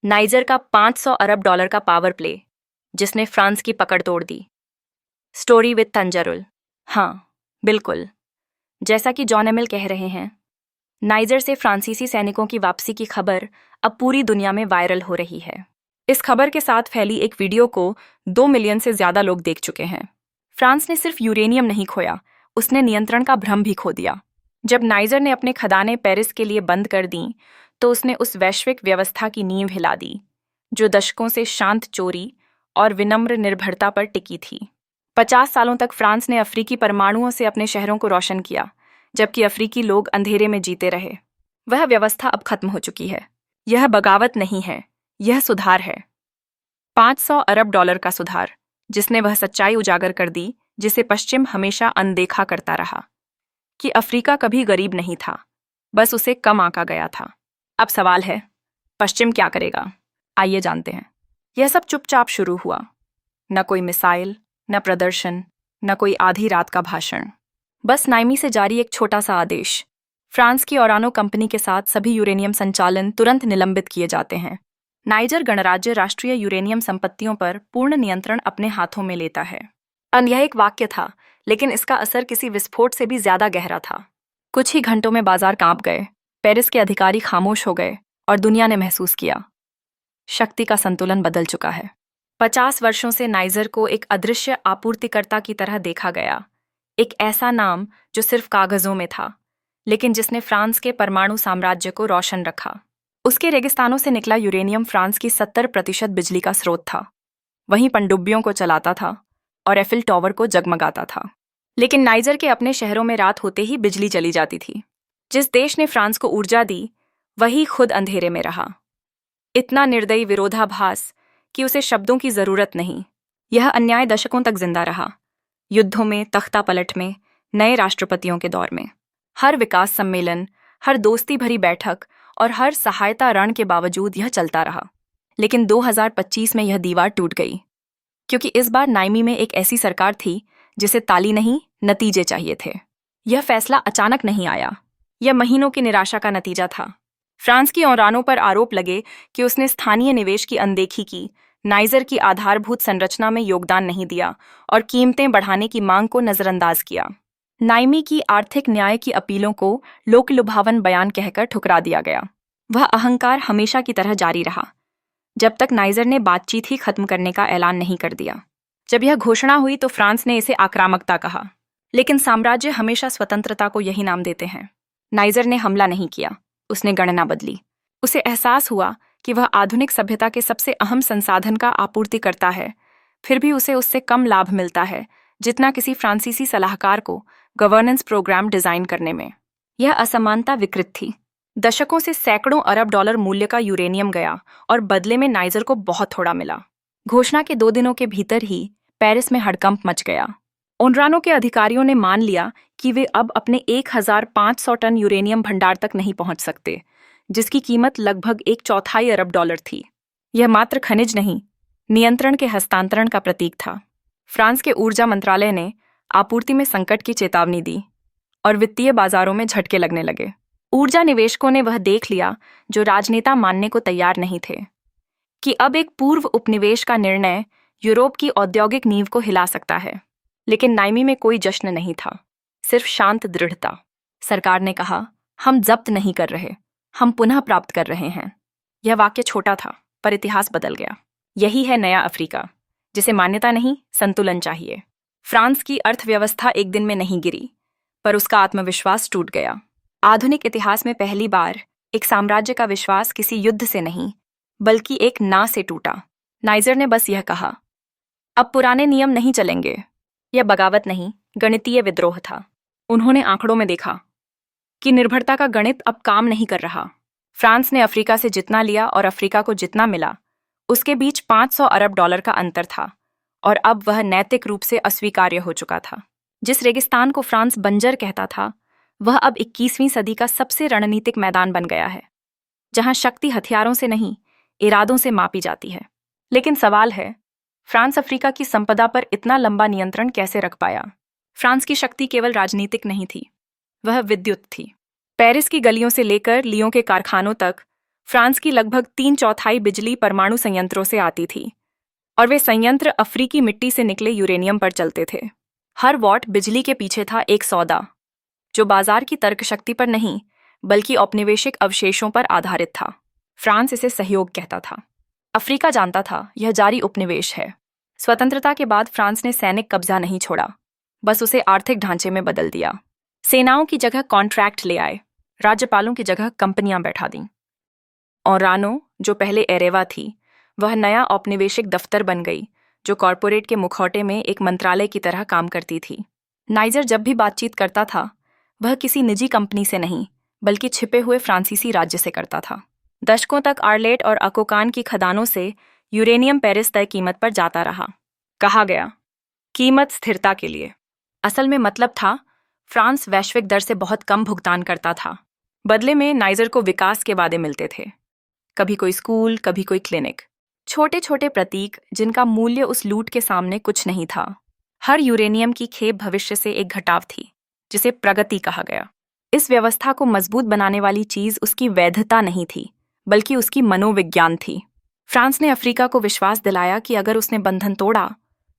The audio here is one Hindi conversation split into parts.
नाइजर का 500 अरब डॉलर का पावर प्ले जिसने फ्रांस की पकड़ तोड़ दी। Story with तंजरुल। हाँ, बिल्कुल, जैसा कि जॉन एमिल कह रहे हैं, नाइजर से फ्रांसीसी सैनिकों की वापसी की खबर अब पूरी दुनिया में वायरल हो रही है। इस खबर के साथ फैली एक वीडियो को 2 मिलियन से ज्यादा लोग देख चुके हैं। फ्रांस ने सिर्फ यूरेनियम नहीं खोया, उसने नियंत्रण का भ्रम भी खो दिया। जब नाइजर ने अपने खदानें पेरिस के लिए बंद कर दी, तो उसने उस वैश्विक व्यवस्था की नींव हिला दी जो दशकों से शांत चोरी और विनम्र निर्भरता पर टिकी थी। 50 सालों तक फ्रांस ने अफ्रीकी परमाणुओं से अपने शहरों को रोशन किया, जबकि अफ्रीकी लोग अंधेरे में जीते रहे। वह व्यवस्था अब खत्म हो चुकी है। यह बगावत नहीं है, यह सुधार है। 500 अरब डॉलर का सुधार, जिसने वह सच्चाई उजागर कर दी जिसे पश्चिम हमेशा अनदेखा करता रहा, कि अफ्रीका कभी गरीब नहीं था, बस उसे कम आंका गया था। अब सवाल है, पश्चिम क्या करेगा? आइए जानते हैं। यह सब चुपचाप शुरू हुआ। न कोई मिसाइल, न प्रदर्शन, न कोई आधी रात का भाषण। बस नाइमी से जारी एक छोटा सा आदेश। फ्रांस की ओरानो कंपनी के साथ सभी यूरेनियम संचालन तुरंत निलंबित किए जाते हैं। नाइजर गणराज्य राष्ट्रीय यूरेनियम संपत्तियों पर पूर्ण नियंत्रण अपने हाथों में लेता है। यह एक वाक्य था, लेकिन इसका असर किसी विस्फोट से भी ज्यादा गहरा था। कुछ ही घंटों में बाजार कांप गए, पेरिस के अधिकारी खामोश हो गए और दुनिया ने महसूस किया, शक्ति का संतुलन बदल चुका है। 50 वर्षों से नाइजर को एक अदृश्य आपूर्तिकर्ता की तरह देखा गया, एक ऐसा नाम जो सिर्फ कागजों में था, लेकिन जिसने फ्रांस के परमाणु साम्राज्य को रोशन रखा। उसके रेगिस्तानों से निकला यूरेनियम फ्रांस की 70% बिजली का स्रोत था। वहीं पनडुब्बियों को चलाता था और एफिल टॉवर को जगमगाता था। लेकिन नाइजर के अपने शहरों में रात होते ही बिजली चली जाती थी। जिस देश ने फ्रांस को ऊर्जा दी, वही खुद अंधेरे में रहा। इतना निर्दयी विरोधाभास कि उसे शब्दों की जरूरत नहीं। यह अन्याय दशकों तक जिंदा रहा, युद्धों में, तख्ता पलट में, नए राष्ट्रपतियों के दौर में। हर विकास सम्मेलन, हर दोस्ती भरी बैठक और हर सहायता रण के बावजूद यह चलता रहा। लेकिन 2025 में यह दीवार टूट गई, क्योंकि इस बार नाइमी में एक ऐसी सरकार थी जिसे ताली नहीं, नतीजे चाहिए थे। यह फैसला अचानक नहीं आया, यह महीनों की निराशा का नतीजा था। फ्रांस की ओरानो पर आरोप लगे कि उसने स्थानीय निवेश की अनदेखी की, नाइजर की आधारभूत संरचना में योगदान नहीं दिया और कीमतें बढ़ाने की मांग को नजरअंदाज किया। नाइमी की आर्थिक न्याय की अपीलों को लोकलुभावन बयान कहकर ठुकरा दिया गया। वह अहंकार हमेशा की तरह जारी रहा, जब तक नाइजर ने बातचीत ही खत्म करने का ऐलान नहीं कर दिया। जब यह घोषणा हुई तो फ्रांस ने इसे आक्रामकता कहा, लेकिन साम्राज्य हमेशा स्वतंत्रता को यही नाम देते हैं। नाइजर ने हमला नहीं किया, उसने गणना बदली। उसे एहसास हुआ कि वह आधुनिक सभ्यता के सबसे अहम संसाधन का आपूर्तिकर्ता है, फिर भी उसे उससे कम लाभ मिलता है जितना किसी फ्रांसीसी सलाहकार को गवर्नेंस प्रोग्राम डिजाइन करने में। यह असमानता विकृत थी। दशकों से सैकड़ों अरब डॉलर मूल्य का यूरेनियम गया और बदले में नाइजर को बहुत थोड़ा मिला। घोषणा के 2 दिनों के भीतर ही पेरिस में हड़कंप मच गया। ओरानो के अधिकारियों ने मान लिया कि वे अब अपने 1500 टन यूरेनियम भंडार तक नहीं पहुंच सकते, जिसकी कीमत लगभग 1/4 अरब डॉलर थी। यह मात्र खनिज नहीं, नियंत्रण के हस्तांतरण का प्रतीक था। फ्रांस के ऊर्जा मंत्रालय ने आपूर्ति में संकट की चेतावनी दी और वित्तीय बाजारों में झटके लगने लगे। ऊर्जा निवेशकों ने वह देख लिया जो राजनेता मानने को तैयार नहीं थे, कि अब एक पूर्व उपनिवेश का निर्णय यूरोप की औद्योगिक नींव को हिला सकता है। लेकिन नाइमी में कोई जश्न नहीं था, सिर्फ शांत दृढ़ता। सरकार ने कहा, हम जब्त नहीं कर रहे, हम पुनः प्राप्त कर रहे हैं। यह वाक्य छोटा था, पर इतिहास बदल गया। यही है नया अफ्रीका, जिसे मान्यता नहीं, संतुलन चाहिए। फ्रांस की अर्थव्यवस्था एक दिन में नहीं गिरी, पर उसका आत्मविश्वास टूट गया। आधुनिक इतिहास में पहली बार एक साम्राज्य का विश्वास किसी युद्ध से नहीं, बल्कि एक ना से टूटा। नाइजर ने बस यह कहा, अब पुराने नियम नहीं चलेंगे। यह बगावत नहीं, गणितीय विद्रोह था। उन्होंने आंकड़ों में देखा कि निर्भरता का गणित अब काम नहीं कर रहा। फ्रांस ने अफ्रीका से जितना लिया और अफ्रीका को जितना मिला, उसके बीच 500 अरब डॉलर का अंतर था, और अब वह नैतिक रूप से अस्वीकार्य हो चुका था। जिस रेगिस्तान को फ्रांस बंजर कहता था, वह अब 21वीं सदी का सबसे रणनीतिक मैदान बन गया है, जहां शक्ति हथियारों से नहीं, इरादों से मापी जाती है। लेकिन सवाल है, फ्रांस अफ्रीका की संपदा पर इतना लंबा नियंत्रण कैसे रख पाया? फ्रांस की शक्ति केवल राजनीतिक नहीं थी, वह विद्युत थी। पेरिस की गलियों से लेकर लियों के कारखानों तक फ्रांस की लगभग 3/4 बिजली परमाणु संयंत्रों से आती थी, और वे संयंत्र अफ्रीकी मिट्टी से निकले यूरेनियम पर चलते थे। हर वॉट बिजली के पीछे था एक सौदा, जो बाजार की तर्कशक्ति पर नहीं बल्कि औपनिवेशिक अवशेषों पर आधारित था। फ्रांस इसे सहयोग कहता था। अफ्रीका जानता था यह जारी उपनिवेश है। स्वतंत्रता के बाद फ्रांस ने सैनिक कब्जा नहीं छोड़ा, बस उसे आर्थिक ढांचे में बदल दिया। सेनाओं की जगह कॉन्ट्रैक्ट ले आए, राज्यपालों की जगह कंपनियां बैठा दीं। और रानो, जो पहले एरेवा थी, वह नया औपनिवेशिक दफ्तर बन गई, जो कॉरपोरेट के मुखौटे में एक मंत्रालय की तरह काम करती थी। नाइजर जब भी बातचीत करता था, वह किसी निजी कंपनी से नहीं बल्कि छिपे हुए फ्रांसीसी राज्य से करता था। दशकों तक आर्लेट और अकोकान की खदानों से यूरेनियम पेरिस तय कीमत पर जाता रहा। कहा गया, कीमत स्थिरता के लिए। असल में मतलब था, फ्रांस वैश्विक दर से बहुत कम भुगतान करता था। बदले में नाइजर को विकास के वादे मिलते थे, कभी कोई स्कूल, कभी कोई क्लिनिक, छोटे छोटे प्रतीक जिनका मूल्य उस लूट के सामने कुछ नहीं था। हर यूरेनियम की खेप भविष्य से एक घटाव थी, जिसे प्रगति कहा गया। इस व्यवस्था को मजबूत बनाने वाली चीज उसकी वैधता नहीं थी, बल्कि उसकी मनोविज्ञान थी। फ्रांस ने अफ्रीका को विश्वास दिलाया कि अगर उसने बंधन तोड़ा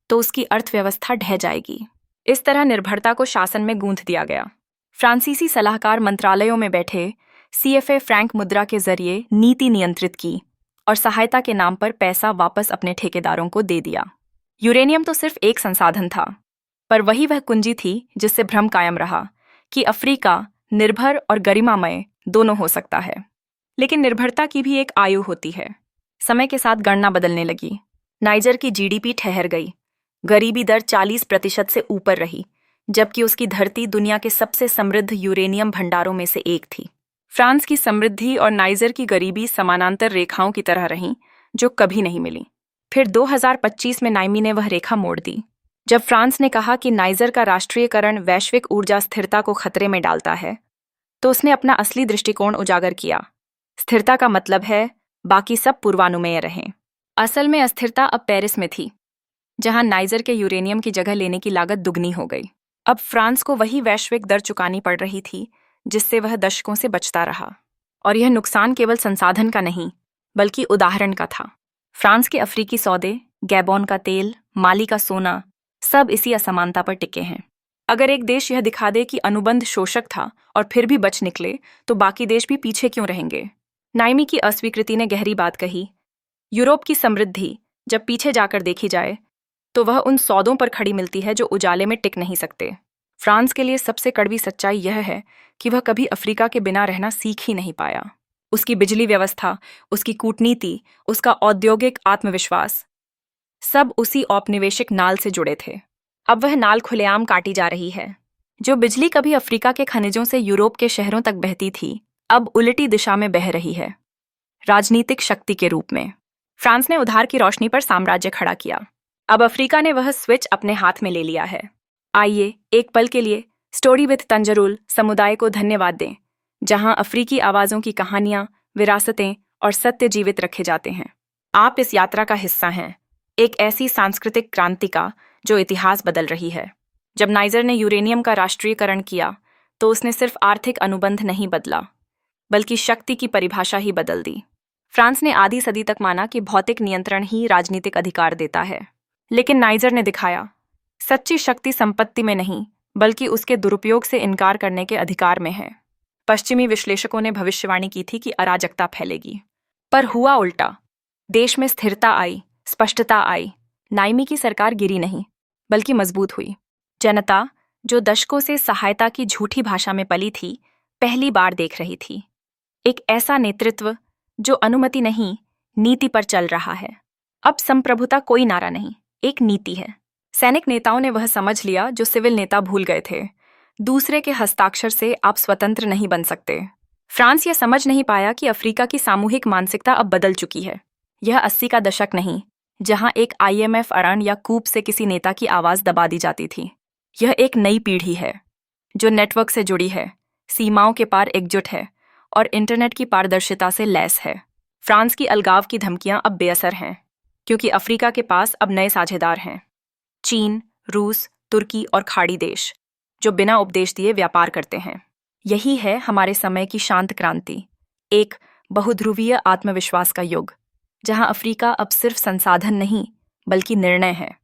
तो उसकी अर्थव्यवस्था ढह जाएगी। इस तरह निर्भरता को शासन में गूंथ दिया गया। फ्रांसीसी सलाहकार मंत्रालयों में बैठे CFA फ्रैंक मुद्रा के जरिए नीति नियंत्रित की और सहायता के नाम पर पैसा वापस अपने ठेकेदारों को दे दिया। यूरेनियम तो सिर्फ एक संसाधन था, पर वह कुंजी थी जिससे भ्रम कायम रहा कि अफ्रीका निर्भर और गरिमामय दोनों हो सकता है। लेकिन निर्भरता की भी एक आयु होती है। समय के साथ गणना बदलने लगी। नाइजर की GDP ठहर गई, गरीबी दर 40% से ऊपर रही, जबकि उसकी धरती दुनिया के सबसे समृद्ध यूरेनियम भंडारों में से एक थी। फ्रांस की समृद्धि और नाइजर की गरीबी समानांतर रेखाओं की तरह रहीं, जो कभी नहीं मिली। फिर 2025 में नाइमी ने वह रेखा मोड़ दी, जब फ्रांस ने कहा कि नाइजर का राष्ट्रीयकरण वैश्विक ऊर्जा स्थिरता को खतरे में डालता है, तो उसने अपना असली दृष्टिकोण उजागर किया। स्थिरता का मतलब है बाकी सब पूर्वानुमेय रहें। असल में अस्थिरता अब पेरिस में थी, जहां नाइजर के यूरेनियम की जगह लेने की लागत दुगनी हो गई। अब फ्रांस को वही वैश्विक दर चुकानी पड़ रही थी जिससे वह दशकों से बचता रहा। और यह नुकसान केवल संसाधन का नहीं, बल्कि उदाहरण का था। फ्रांस के अफ्रीकी सौदे, गैबोन का तेल, माली का सोना, सब इसी असमानता पर टिके हैं। अगर एक देश यह दिखा दे कि अनुबंध शोषक था और फिर भी बच निकले, तो बाकी देश भी पीछे क्यों रहेंगे? नाइमी की अस्वीकृति ने गहरी बात कही। यूरोप की समृद्धि जब पीछे जाकर देखी जाए, तो वह उन सौदों पर खड़ी मिलती है जो उजाले में टिक नहीं सकते। फ्रांस के लिए सबसे कड़वी सच्चाई यह है कि वह कभी अफ्रीका के बिना रहना सीख ही नहीं पाया। उसकी बिजली व्यवस्था, उसकी कूटनीति, उसका औद्योगिक आत्मविश्वास, सब उसी औपनिवेशिक नाल से जुड़े थे। अब वह नाल खुलेआम काटी जा रही है। जो बिजली कभी अफ्रीका के खनिजों से यूरोप के शहरों तक बहती थी, अब उल्टी दिशा में बह रही है, राजनीतिक शक्ति के रूप में। फ्रांस ने उधार की रोशनी पर साम्राज्य खड़ा किया। अब अफ्रीका ने वह स्विच अपने हाथ में ले लिया है। आइए एक पल के लिए स्टोरी विद तंजरुल समुदाय को धन्यवाद दें, जहां अफ्रीकी आवाज़ों की कहानियां, विरासतें और सत्य जीवित रखे जाते हैं। आप इस यात्रा का हिस्सा हैं, एक ऐसी सांस्कृतिक क्रांति का जो इतिहास बदल रही है। जब नाइजर ने यूरेनियम का राष्ट्रीयकरण किया, तो उसने सिर्फ आर्थिक अनुबंध नहीं बदला, बल्कि शक्ति की परिभाषा ही बदल दी। फ्रांस ने आधी सदी तक माना कि भौतिक नियंत्रण ही राजनीतिक अधिकार देता है, लेकिन नाइजर ने दिखाया, सच्ची शक्ति संपत्ति में नहीं, बल्कि उसके दुरुपयोग से इनकार करने के अधिकार में है। पश्चिमी विश्लेषकों ने भविष्यवाणी की थी कि अराजकता फैलेगी, पर हुआ उल्टा। देश में स्थिरता आई, स्पष्टता आई। नाइमी की सरकार गिरी नहीं, बल्कि मजबूत हुई। जनता, जो दशकों से सहायता की झूठी भाषा में पली थी, पहली बार देख रही थी एक ऐसा नेतृत्व जो अनुमति नहीं, नीति पर चल रहा है। अब संप्रभुता कोई नारा नहीं, एक नीति है। सैनिक नेताओं ने वह समझ लिया जो सिविल नेता भूल गए थे। दूसरे के हस्ताक्षर से आप स्वतंत्र नहीं बन सकते। फ्रांस यह समझ नहीं पाया कि अफ्रीका की सामूहिक मानसिकता अब बदल चुकी है। यह 80 का दशक नहीं, जहां एक IMF अरण या कूप से किसी नेता की आवाज दबा दी जाती थी। यह एक नई पीढ़ी है, जो नेटवर्क से जुड़ी है, सीमाओं के पार एकजुट है और इंटरनेट की पारदर्शिता से लैस है। फ्रांस की अलगाव की धमकियां अब बेअसर हैं, क्योंकि अफ्रीका के पास अब नए साझेदार हैं। चीन, रूस, तुर्की और खाड़ी देश, जो बिना उपदेश दिए व्यापार करते हैं। यही है हमारे समय की शांत क्रांति, एक बहुध्रुवीय आत्मविश्वास का युग, जहां अफ्रीका अब सिर्फ संसाधन नहीं बल्कि निर्णय है।